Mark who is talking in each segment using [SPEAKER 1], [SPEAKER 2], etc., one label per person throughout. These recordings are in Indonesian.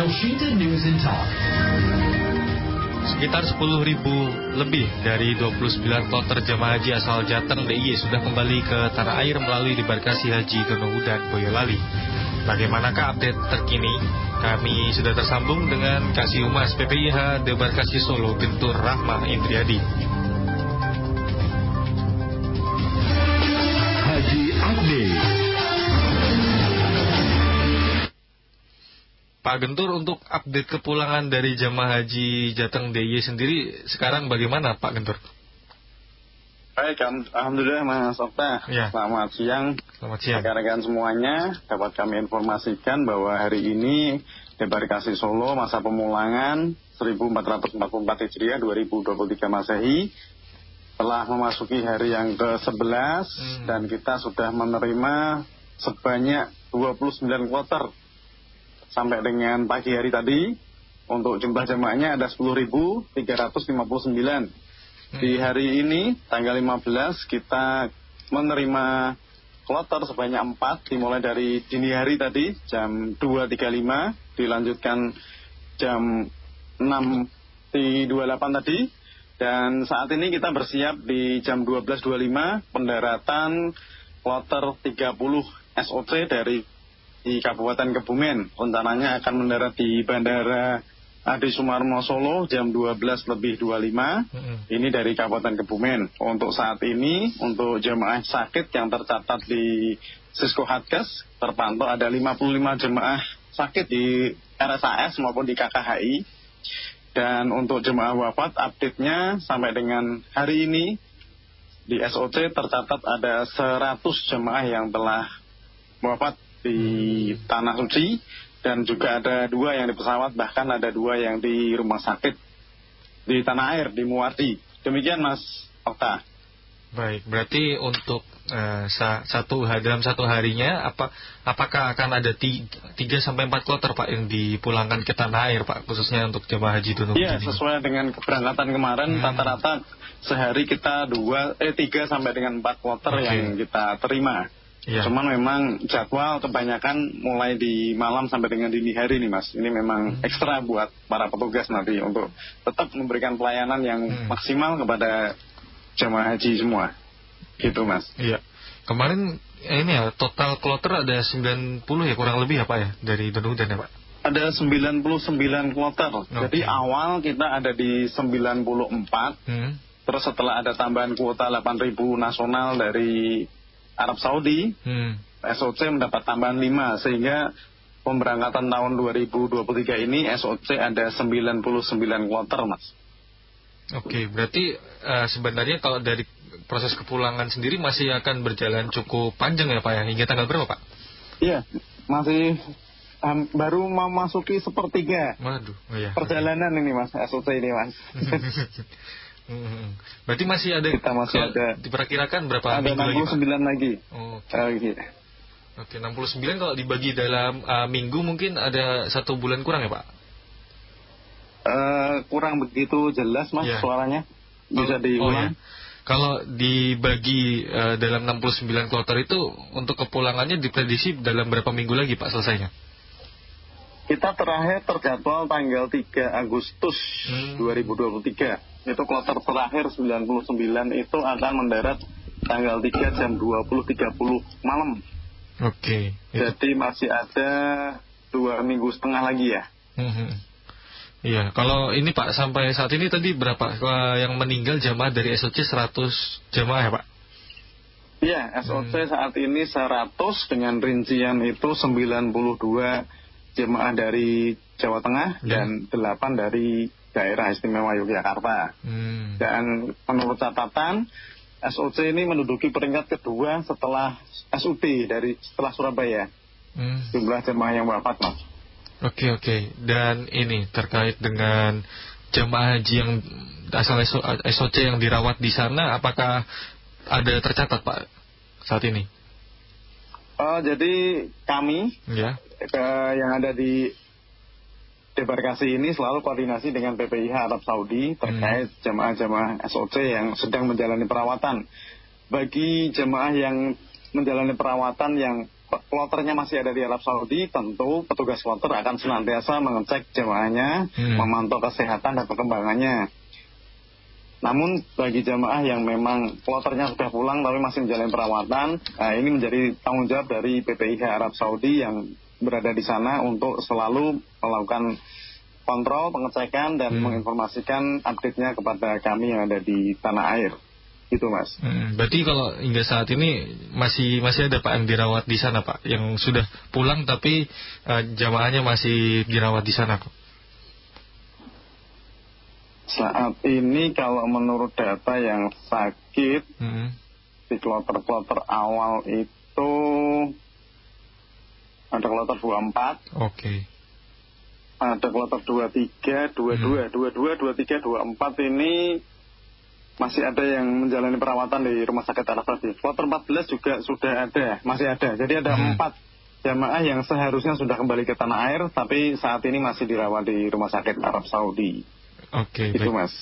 [SPEAKER 1] Washington News and Talk.
[SPEAKER 2] Sekitar 10.000 lebih dari 29 kloter jemaah haji asal Jateng DIY sudah kembali ke tanah air melalui debarkasi Haji Donohu dan Boyolali. Bagaimanakah update terkini? Kami sudah tersambung dengan Kasih Humas PPIH Debarkasi Solo, Gentur Rahma Indriadi.
[SPEAKER 1] Haji Update.
[SPEAKER 2] Pak Gentur, untuk update kepulangan dari jemaah haji Jateng DIY sendiri sekarang bagaimana Pak Gentur?
[SPEAKER 3] Baik, alhamdulillah Mas Okta.
[SPEAKER 2] Ya.
[SPEAKER 3] Selamat siang.
[SPEAKER 2] Selamat siang.
[SPEAKER 3] Rekan-rekan semuanya, dapat kami informasikan bahwa hari ini debarkasi Solo masa pemulangan 1444 Hijriah 2023 Masehi telah memasuki hari yang ke-11 dan kita sudah menerima sebanyak 29 kloter. Sampai dengan pagi hari tadi, untuk jumlah jemaahnya ada 10.359. Di hari ini, tanggal 15, kita menerima kloter sebanyak 4, dimulai dari dini hari tadi, jam 2.35, dilanjutkan jam 6.28 tadi, dan saat ini kita bersiap di jam 12.25, pendaratan kloter 30 SOC dari di Kabupaten Kebumen. Rencananya akan mendarat di Bandara Adi Sumarmo Solo jam 12.25. Ini dari Kabupaten Kebumen. Untuk saat ini, untuk jemaah sakit yang tercatat di Sisko Hatkes, terpantau ada 55 jemaah sakit di RSAS maupun di KKHI. Dan untuk jemaah wafat, update-nya sampai dengan hari ini, di SOC tercatat ada 100 jemaah yang telah wafat di Tanah Suci, dan juga ada 2 yang di pesawat, bahkan ada 2 yang di rumah sakit di tanah air, di Muardi. Demikian Mas Okta.
[SPEAKER 2] Baik, berarti untuk dalam satu harinya apakah akan ada 3-4 kloter Pak yang dipulangkan ke tanah air Pak, khususnya untuk jemaah haji Donohu?
[SPEAKER 3] Iya, sesuai dengan keberangkatan kemarin, rata-rata sehari kita 3 sampai dengan 4 kloter yang kita terima. Ya. Cuman memang jadwal kebanyakan mulai di malam sampai dengan dini hari nih Mas. Ini memang ekstra buat para petugas nanti untuk tetap memberikan pelayanan yang maksimal kepada jemaah haji semua. Gitu Mas.
[SPEAKER 2] Iya. Kemarin ini ya, total kloter ada 90 ya kurang lebih ya Pak ya, dari Donohu dan ya Pak?
[SPEAKER 3] Ada 99 kloter. Jadi awal kita ada di 94. Terus setelah ada tambahan kuota 8.000 nasional dari Arab Saudi, SOC mendapat tambahan 5, sehingga pemberangkatan tahun 2023 ini SOC ada 99 kloter Mas.
[SPEAKER 2] Oke, berarti sebenarnya kalau dari proses kepulangan sendiri masih akan berjalan cukup panjang ya Pak ya, hingga tanggal berapa Pak? Iya,
[SPEAKER 3] masih baru memasuki sepertiga.
[SPEAKER 2] Waduh, iya.
[SPEAKER 3] Perjalanan ini Mas, SOC ini Mas.
[SPEAKER 2] Berarti masih ada,
[SPEAKER 3] kita masih ada,
[SPEAKER 2] diperkirakan berapa
[SPEAKER 3] ada
[SPEAKER 2] minggu
[SPEAKER 3] 69 lagi.
[SPEAKER 2] Oke, 69 kalau dibagi dalam minggu mungkin ada 1 bulan kurang ya Pak?
[SPEAKER 3] Kurang begitu jelas Mas suaranya. Bisa diulang.
[SPEAKER 2] Kalau dibagi dalam 69 kloter itu untuk kepulangannya diprediksi dalam berapa minggu lagi Pak selesainya?
[SPEAKER 3] Kita terakhir terjadwal tanggal 3 Agustus 2023. Itu kloter terakhir 99 itu akan mendarat tanggal 3 jam 20.30 malam.
[SPEAKER 2] Oke.
[SPEAKER 3] Jadi masih ada 2,5 minggu lagi ya.
[SPEAKER 2] Iya, kalau ini Pak sampai saat ini tadi berapa yang meninggal jemaah dari SOC 100 jemaah ya Pak?
[SPEAKER 3] Iya, SOC saat ini 100 dengan rincian itu 92 jemaah dari Jawa Tengah dan 8 dari daerah istimewa Yogyakarta. Dan menurut catatan, SOC ini menduduki peringkat kedua setelah SUT setelah Surabaya. Jumlah jemaah yang wafat Mas.
[SPEAKER 2] Oke. Dan ini terkait dengan jemaah haji yang asal SOC yang dirawat di sana, apakah ada tercatat Pak saat ini?
[SPEAKER 3] Jadi kami yang ada di debarkasi ini selalu koordinasi dengan PPIH Arab Saudi terkait jemaah-jemaah SOC yang sedang menjalani perawatan. Bagi jemaah yang menjalani perawatan yang kloternya masih ada di Arab Saudi, tentu petugas kloter akan senantiasa mengecek jemaahnya, memantau kesehatan dan perkembangannya. Namun bagi jemaah yang memang kloternya sudah pulang tapi masih menjalani perawatan, ini menjadi tanggung jawab dari PPIH Arab Saudi yang berada di sana untuk selalu melakukan kontrol, pengecekan dan menginformasikan update-nya kepada kami yang ada di tanah air. Gitu Mas.
[SPEAKER 2] Berarti kalau hingga saat ini masih ada Pak yang dirawat di sana Pak, yang sudah pulang tapi jamaahnya masih dirawat di sana Pak?
[SPEAKER 3] Saat ini kalau menurut data yang sakit di kloter-kloter awal itu ada kloter 24.
[SPEAKER 2] Oke.
[SPEAKER 3] Ada kloter 23, 22, 23, 24 ini masih ada yang menjalani perawatan di Rumah Sakit Arab Saudi. Kloter 14 juga sudah ada, masih ada. Jadi ada 4 jamaah yang seharusnya sudah kembali ke tanah air, tapi saat ini masih dirawat di Rumah Sakit Arab Saudi.
[SPEAKER 2] Oke,
[SPEAKER 3] itu
[SPEAKER 2] baik.
[SPEAKER 3] Mas.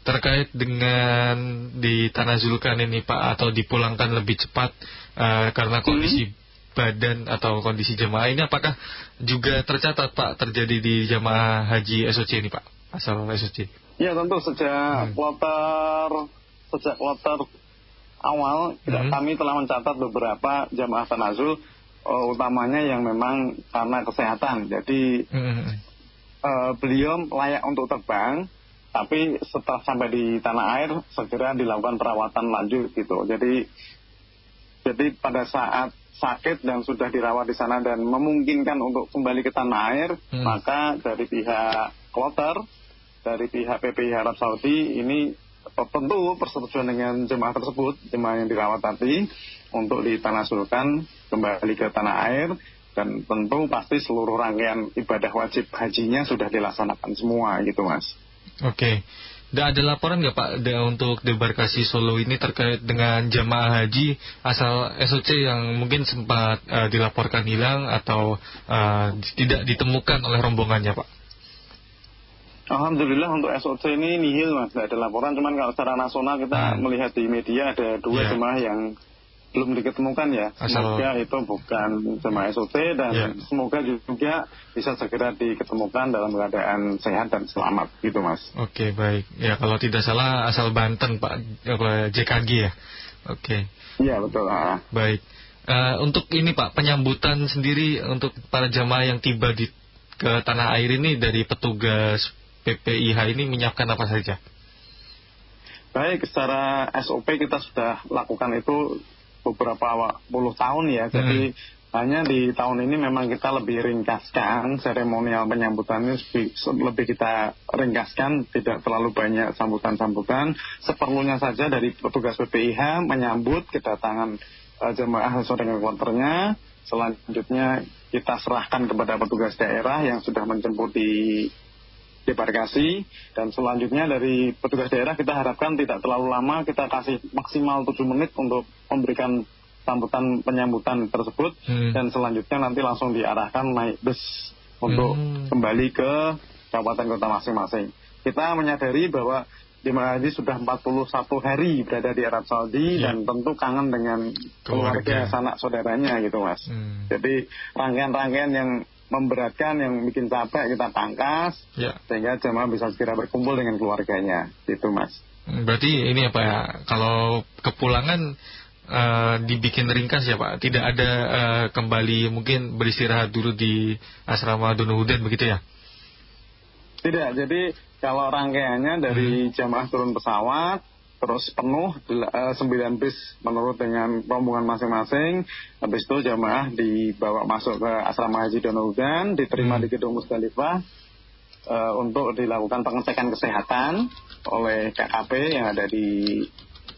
[SPEAKER 2] Terkait dengan ditanazulkan ini Pak, atau dipulangkan lebih cepat karena kondisi badan atau kondisi jemaah ini, apakah juga tercatat Pak terjadi di jemaah haji SOC ini Pak, asal SOC?
[SPEAKER 3] Ya tentu sejak kloter awal kami telah mencatat beberapa jamaah tanazul, utamanya yang memang karena kesehatan. Jadi beliau layak untuk terbang, tapi setelah sampai di tanah air segera dilakukan perawatan lanjut gitu. Jadi pada saat sakit dan sudah dirawat di sana dan memungkinkan untuk kembali ke tanah air, maka dari pihak kloter, dari pihak PPIH Arab Saudi ini tentu persetujuan dengan jemaah tersebut, jemaah yang dirawat tadi, untuk ditanazulkan kembali ke tanah air. Dan tentu pasti seluruh rangkaian ibadah wajib hajinya sudah dilaksanakan semua gitu Mas.
[SPEAKER 2] Oke. Dan ada laporan nggak Pak untuk debarkasi Solo ini terkait dengan jamaah haji asal SOC yang mungkin sempat dilaporkan hilang atau tidak ditemukan oleh rombongannya Pak?
[SPEAKER 3] Alhamdulillah untuk SOC ini nihil Mas, tidak ada laporan. Cuman kalau secara nasional kita melihat di media ada 2 jemaah yang belum diketemukan ya. Semoga itu bukan jemaah SOC dan semoga juga bisa segera diketemukan dalam keadaan sehat dan selamat gitu Mas.
[SPEAKER 2] Oke, baik. Ya kalau tidak salah asal Banten Pak, JKG ya. Oke.
[SPEAKER 3] Iya betul.
[SPEAKER 2] Baik. Untuk ini Pak, penyambutan sendiri untuk para jamaah yang tiba ke tanah air ini dari petugas PPIH ini menyiapkan apa saja?
[SPEAKER 3] Baik, secara SOP kita sudah lakukan itu beberapa puluh tahun ya. Jadi hanya di tahun ini memang kita lebih ringkaskan seremonial penyambutannya, lebih kita ringkaskan, tidak terlalu banyak sambutan-sambutan. Seperlunya saja dari petugas PPIH menyambut kedatangan jemaah sesuai dengan kloternya. Selanjutnya kita serahkan kepada petugas daerah yang sudah menjemput di debarkasi, dan selanjutnya dari petugas daerah kita harapkan tidak terlalu lama, kita kasih maksimal 7 menit untuk memberikan sambutan penyambutan tersebut, dan selanjutnya nanti langsung diarahkan naik bus untuk kembali ke kabupaten kota masing-masing. Kita menyadari bahwa jemaah haji sudah 41 hari berada di Arab Saudi dan tentu kangen dengan keluarga sanak saudaranya gitu Mas. Jadi rangkaian-rangkaian yang memberatkan, yang bikin capek kita pangkas, sehingga jemaah bisa segera berkumpul dengan keluarganya, gitu Mas.
[SPEAKER 2] Berarti ini apa ya, kalau kepulangan dibikin ringkas ya Pak, tidak ada kembali mungkin beristirahat dulu di asrama Donohudan begitu ya?
[SPEAKER 3] Tidak, jadi kalau rangkaiannya dari jemaah turun pesawat, terus penuh 9 bis menurut dengan rombongan masing-masing. Habis itu jamaah dibawa masuk ke asrama haji Donohudan, diterima di gedung Musdalifah untuk dilakukan pengecekan kesehatan oleh KKP yang ada di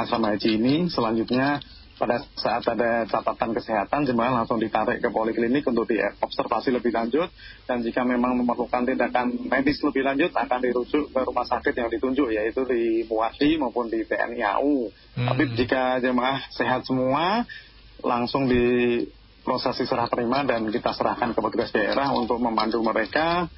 [SPEAKER 3] asrama haji ini. Selanjutnya pada saat ada catatan kesehatan, jemaah langsung ditarik ke poliklinik untuk diobservasi lebih lanjut, dan jika memang memerlukan tindakan medis lebih lanjut akan dirujuk ke rumah sakit yang ditunjuk, yaitu di Muwati maupun di TNI AU. Tapi jika jemaah sehat semua, langsung diproses serah terima dan kita serahkan ke petugas daerah untuk memandu mereka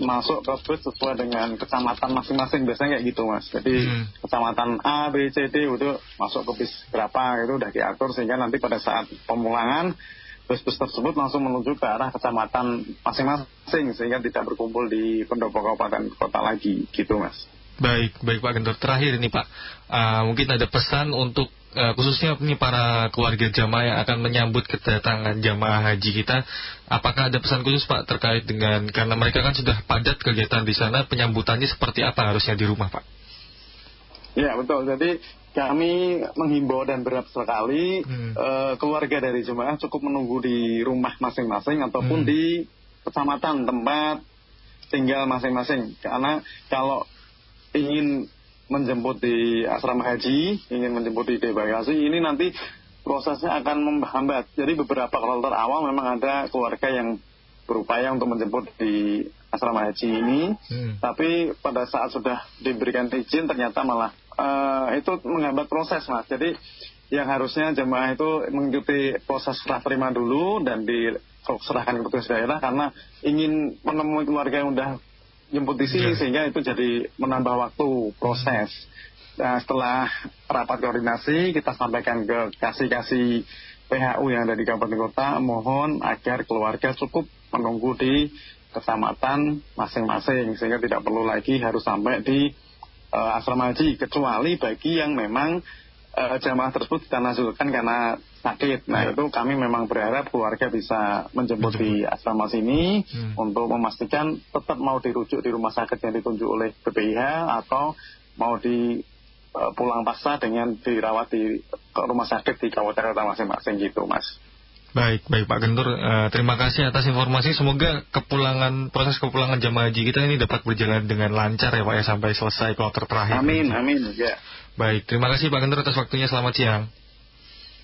[SPEAKER 3] masuk ke bus sesuai dengan kecamatan masing-masing. Biasanya kayak gitu Mas. Jadi kecamatan A, B, C, D itu masuk ke bis berapa itu udah diatur, sehingga nanti pada saat pemulangan bus-bus tersebut langsung menuju ke arah kecamatan masing-masing sehingga tidak berkumpul di pendopo kabupaten kota lagi gitu Mas.
[SPEAKER 2] Baik Pak Gentur. Terakhir ini Pak, mungkin ada pesan untuk khususnya ini para keluarga jamaah yang akan menyambut kedatangan jamaah haji kita. Apakah ada pesan khusus Pak terkait dengan, karena mereka kan sudah padat kegiatan di sana, penyambutannya seperti apa harusnya di rumah Pak?
[SPEAKER 3] Ya betul, jadi kami menghimbau dan berat sekali keluarga dari jemaah cukup menunggu di rumah masing-masing ataupun di kecamatan tempat tinggal masing-masing. Karena kalau ingin menjemput di asrama haji, ingin menjemput di debarkasi, ini nanti prosesnya akan menghambat. Jadi beberapa kloter awal memang ada keluarga yang berupaya untuk menjemput di asrama haji ini, tapi pada saat sudah diberikan izin ternyata malah itu menghambat proses Mas. Jadi yang harusnya jemaah itu mengikuti proses serah terima dulu dan diserahkan ke petugas daerah karena ingin menemui keluarga yang udah jemput di sini sehingga itu jadi menambah waktu proses. Nah, setelah rapat koordinasi kita sampaikan ke kasih PHU yang ada di kabupaten kota, mohon agar keluarga cukup menunggu di kecamatan masing-masing sehingga tidak perlu lagi harus sampai di asrama haji, kecuali bagi yang memang jamaah tersebut ditanazulkan karena sakit. Nah itu kami memang berharap keluarga bisa menjemput di asrama sini untuk memastikan tetap mau dirujuk di rumah sakit yang ditunjuk oleh BPIH atau mau pulang paksa dengan dirawat di rumah sakit di kabupaten kota masing-masing gitu Mas.
[SPEAKER 2] Baik Pak Gentur, terima kasih atas informasi. Semoga proses kepulangan jamaah haji kita ini dapat berjalan dengan lancar ya Pak ya sampai selesai kloter terakhir.
[SPEAKER 3] Amin ya.
[SPEAKER 2] Baik, terima kasih Pak Gentur atas waktunya. Selamat siang.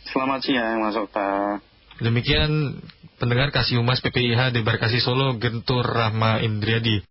[SPEAKER 3] Selamat siang Mas Okta.
[SPEAKER 2] Demikian pendengar Kasih Humas PPIH Debarkasi Solo, Gentur Rahma Indriadi.